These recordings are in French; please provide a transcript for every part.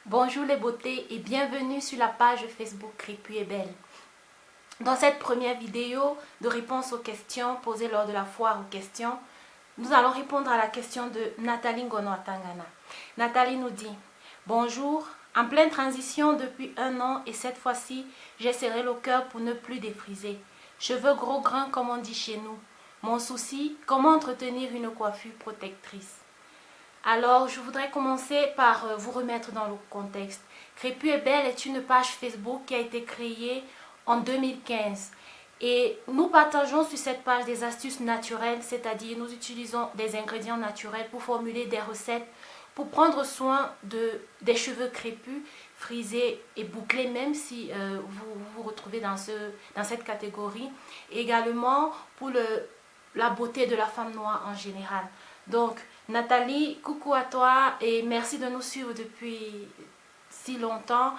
Bonjour les beautés et bienvenue sur la page Facebook Crépue et Belle. Dans cette première vidéo de réponse aux questions posées lors de la foire aux questions, nous allons répondre à la question de Nathalie Ngono-Atangana. Nathalie nous dit « Bonjour, en pleine transition depuis 1 an et cette fois-ci, j'ai serré le cœur pour ne plus défriser. Cheveux gros grains comme on dit chez nous. Mon souci, comment entretenir une coiffure protectrice ?» Alors, je voudrais commencer par vous remettre dans le contexte. Crépue et Belle est une page Facebook qui a été créée en 2015. Et nous partageons sur cette page des astuces naturelles, c'est-à-dire nous utilisons des ingrédients naturels pour formuler des recettes, pour prendre soin des cheveux crépus, frisés et bouclés, même si vous vous retrouvez dans cette catégorie. Et également pour la beauté de la femme noire en général. Donc, Nathalie, coucou à toi et merci de nous suivre depuis si longtemps.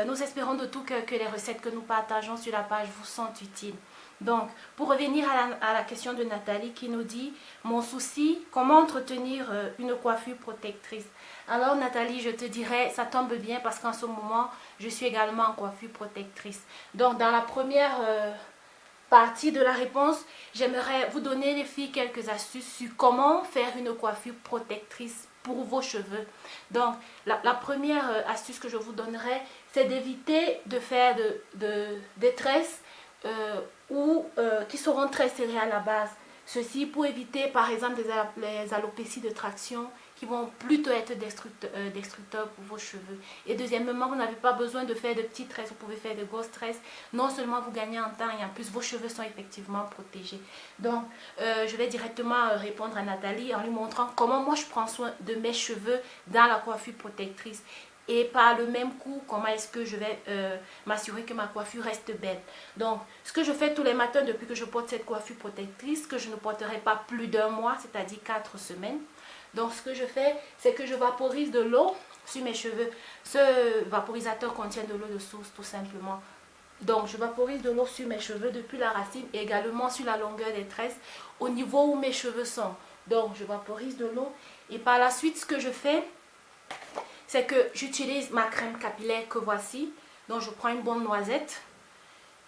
Nous espérons de tout cœur que les recettes que nous partageons sur la page vous sont utiles. Donc, pour revenir à la question de Nathalie qui nous dit « Mon souci, comment entretenir une coiffure protectrice ?» Alors Nathalie, je te dirais, ça tombe bien parce qu'en ce moment, je suis également en coiffure protectrice. Donc, dans la première partie de la réponse, j'aimerais vous donner les filles quelques astuces sur comment faire une coiffure protectrice pour vos cheveux. Donc la première astuce que je vous donnerai, c'est d'éviter de faire des tresses qui seront très serrées à la base. Ceci pour éviter par exemple les alopécies de traction qui vont plutôt être destructeurs pour vos cheveux. Et deuxièmement, vous n'avez pas besoin de faire de petites tresses, vous pouvez faire de grosses tresses. Non seulement vous gagnez en temps et en plus vos cheveux sont effectivement protégés. Donc, je vais directement répondre à Nathalie en lui montrant comment moi je prends soin de mes cheveux dans la coiffure protectrice. Et par le même coup, comment est-ce que je vais m'assurer que ma coiffure reste belle. Donc, ce que je fais tous les matins depuis que je porte cette coiffure protectrice, que je ne porterai pas plus d'1 mois, c'est-à-dire 4 semaines. Donc, ce que je fais, c'est que je vaporise de l'eau sur mes cheveux. Ce vaporisateur contient de l'eau de source, tout simplement. Donc, je vaporise de l'eau sur mes cheveux depuis la racine et également sur la longueur des tresses, au niveau où mes cheveux sont. Donc, je vaporise de l'eau et par la suite, ce que je fais, c'est que j'utilise ma crème capillaire que voici. Donc, je prends une bonne noisette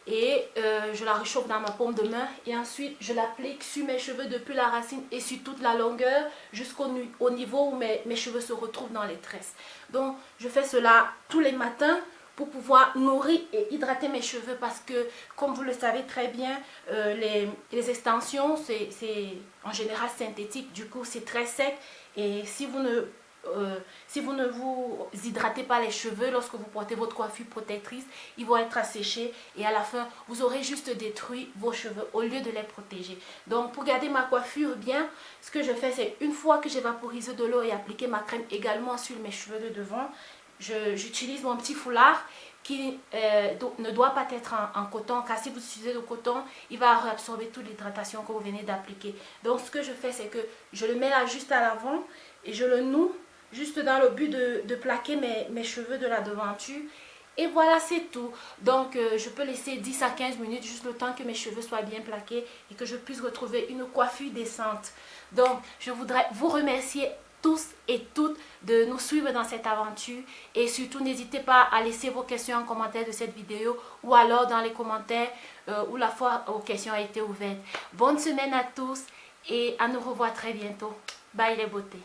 et je la réchauffe dans ma paume de main et ensuite je l'applique sur mes cheveux depuis la racine et sur toute la longueur jusqu'au niveau où mes cheveux se retrouvent dans les tresses. Donc je fais cela tous les matins pour pouvoir nourrir et hydrater mes cheveux parce que comme vous le savez très bien, les extensions c'est en général synthétique, du coup c'est très sec et si vous ne vous hydratez pas les cheveux lorsque vous portez votre coiffure protectrice, ils vont être asséchés et à la fin, vous aurez juste détruit vos cheveux au lieu de les protéger. Donc, pour garder ma coiffure bien, ce que je fais, c'est une fois que j'ai vaporisé de l'eau et appliqué ma crème également sur mes cheveux de devant, j'utilise mon petit foulard qui ne doit pas être en coton, car si vous utilisez le coton, il va réabsorber toute l'hydratation que vous venez d'appliquer. Donc, ce que je fais, c'est que je le mets là juste à l'avant et je le noue juste dans le but de plaquer mes cheveux de la devanture. Et voilà, c'est tout. Donc, je peux laisser 10 à 15 minutes, juste le temps que mes cheveux soient bien plaqués et que je puisse retrouver une coiffure décente. Donc, je voudrais vous remercier tous et toutes de nous suivre dans cette aventure. Et surtout, n'hésitez pas à laisser vos questions en commentaire de cette vidéo ou alors dans les commentaires où la foire aux questions a été ouverte. Bonne semaine à tous et à nous revoir très bientôt. Bye les beautés.